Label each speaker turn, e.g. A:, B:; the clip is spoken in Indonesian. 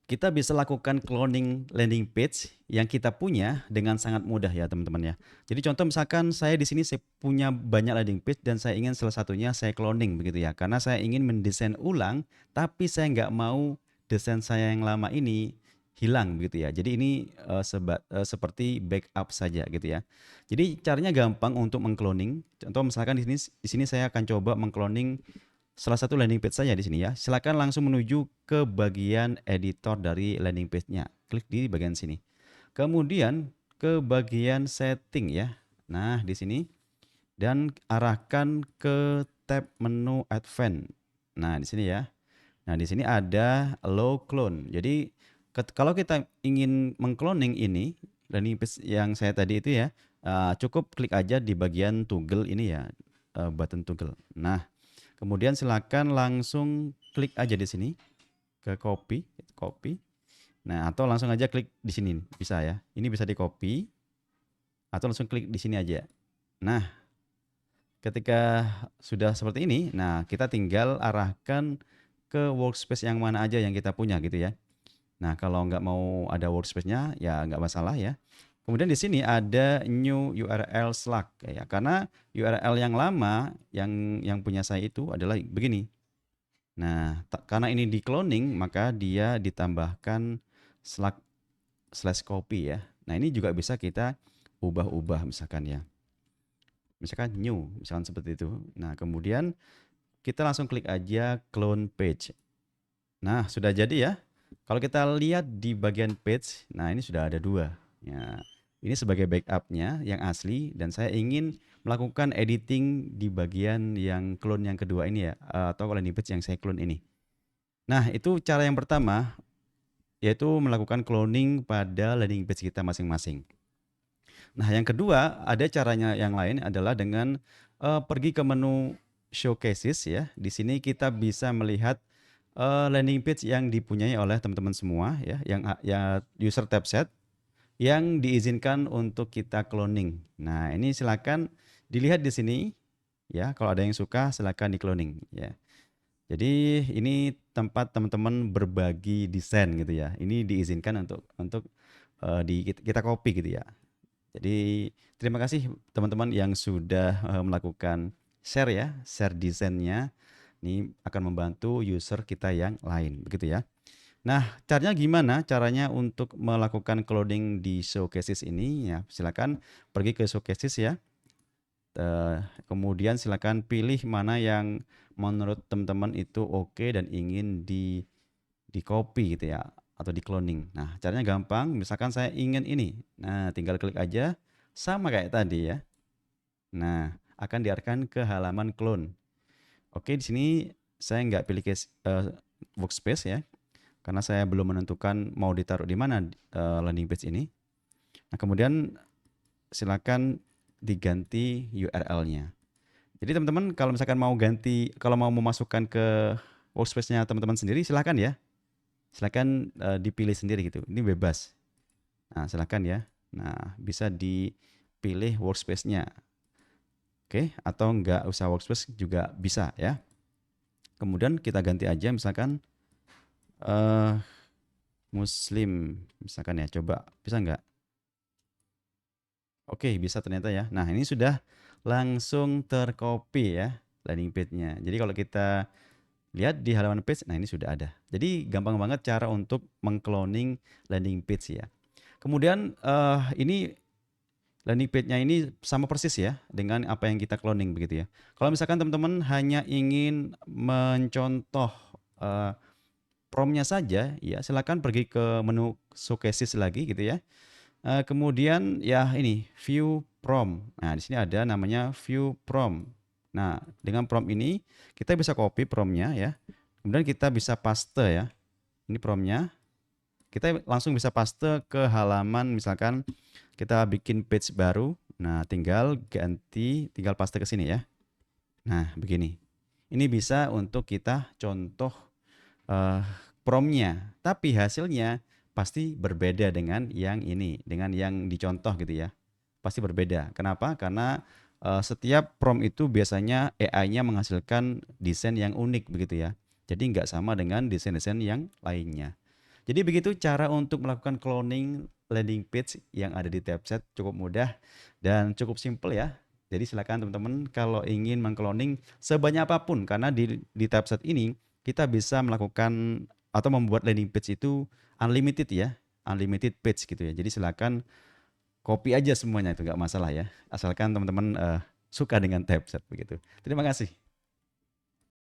A: Kita bisa lakukan cloning landing page yang kita punya dengan sangat mudah ya teman-teman ya. Jadi contoh misalkan saya di sini saya punya banyak landing page dan saya ingin salah satunya saya cloning begitu ya. Karena saya ingin mendesain ulang tapi saya nggak mau desain saya yang lama ini hilang begitu ya. Jadi ini seperti backup saja gitu ya. Jadi caranya gampang untuk mengcloning. Contoh misalkan di sini saya akan coba mengcloning salah satu landing page saya di sini ya. Silakan langsung menuju ke bagian editor dari landing page-nya. Klik di bagian sini. Kemudian ke bagian setting ya. Nah, di sini dan arahkan ke tab menu advance. Nah, di sini ya. Nah, di sini ada allow clone. Jadi kalau kita ingin mengcloning ini landing page yang saya tadi itu ya, cukup klik aja di bagian toggle ini ya, button toggle. Nah, kemudian silakan langsung klik aja di sini ke copy, copy. Nah, atau langsung aja klik di sini bisa ya. Ini bisa di copy atau langsung klik di sini aja. Nah, ketika sudah seperti ini, nah kita tinggal arahkan ke workspace yang mana aja yang kita punya gitu ya. Nah, kalau nggak mau ada workspace-nya ya nggak masalah ya. Kemudian di sini ada new URL Slack ya, karena URL yang lama yang punya saya itu adalah begini. Nah, karena ini di cloning maka dia ditambahkan Slack slash copy ya. Nah, ini juga bisa kita ubah-ubah misalkan ya. Misalkan new, misalkan seperti itu. Nah, kemudian kita langsung klik aja clone page. Nah, sudah jadi ya. Kalau kita lihat di bagian page, nah ini sudah ada dua. Ya, ini sebagai backupnya yang asli dan saya ingin melakukan editing di bagian yang clone yang kedua ini ya, atau landing page yang saya clone ini. Nah, itu cara yang pertama, yaitu melakukan cloning pada landing page kita masing-masing. Nah, yang kedua, ada caranya yang lain adalah dengan pergi ke menu showcases ya. Di sini kita bisa melihat landing page yang dipunyai oleh teman-teman semua ya, yang ya user tab set yang diizinkan untuk kita cloning. Nah, ini silakan dilihat di sini ya. Kalau ada yang suka silakan di cloning ya. Jadi ini tempat teman-teman berbagi desain gitu ya. Ini diizinkan untuk kita copy gitu ya. Jadi terima kasih teman-teman yang sudah melakukan share ya, share desainnya. Ini akan membantu user kita yang lain, begitu ya. Nah, caranya gimana? Caranya untuk melakukan cloning di showcases ini ya, silakan pergi ke showcases ya. Kemudian silakan pilih mana yang menurut teman-teman itu oke dan ingin di copy gitu ya atau di cloning. Nah, caranya gampang. Misalkan saya ingin ini. Nah, tinggal klik aja sama kayak tadi ya. Nah, akan diarahkan ke halaman clone. Oke, di sini saya nggak pilih workspace ya, karena saya belum menentukan mau ditaruh di mana landing page ini. Nah, kemudian silakan diganti URL-nya. Jadi teman-teman kalau misalkan mau ganti, kalau mau memasukkan ke workspace-nya teman-teman sendiri, silakan ya. Silakan dipilih sendiri gitu. Ini bebas. Nah, silakan ya. Nah, bisa dipilih workspace-nya. Oke, atau nggak usah workspace juga bisa ya. Kemudian kita ganti aja misalkan eh Muslim misalkan ya. Coba bisa nggak? Oke, bisa ternyata ya. Nah, ini sudah langsung tercopy ya landing page-nya. Jadi kalau kita lihat di halaman page, nah ini sudah ada. Jadi gampang banget cara untuk mengcloning landing page ya. Kemudian ini landing page-nya ini sama persis ya dengan apa yang kita cloning begitu ya. Kalau misalkan teman-teman hanya ingin mencontoh eh, prompt-nya saja, ya silakan pergi ke menu showcases lagi gitu ya. Kemudian ya ini view prompt. Nah, di sini ada namanya view prompt. Nah, dengan prompt ini kita bisa copy prompt-nya ya. Kemudian kita bisa paste ya. Ini prompt-nya. Kita langsung bisa paste ke halaman misalkan kita bikin page baru. Nah, tinggal paste ke sini ya. Nah, begini. Ini bisa untuk kita contoh eh, prompt-nya, tapi hasilnya pasti berbeda dengan yang ini, dengan yang dicontoh gitu ya. Pasti berbeda. Kenapa? Karena setiap prompt itu biasanya AI-nya menghasilkan desain yang unik begitu ya. Jadi nggak sama dengan desain-desain yang lainnya. Jadi begitu cara untuk melakukan cloning landing page yang ada di Typeset, cukup mudah dan cukup simpel ya. Jadi silakan teman-teman kalau ingin mengcloning sebanyak apapun, karena di Typeset ini kita bisa melakukan atau membuat landing page itu unlimited ya, unlimited page gitu ya. Jadi silakan copy aja semuanya, itu nggak masalah ya, asalkan teman-teman suka dengan Typeset begitu. Terima kasih.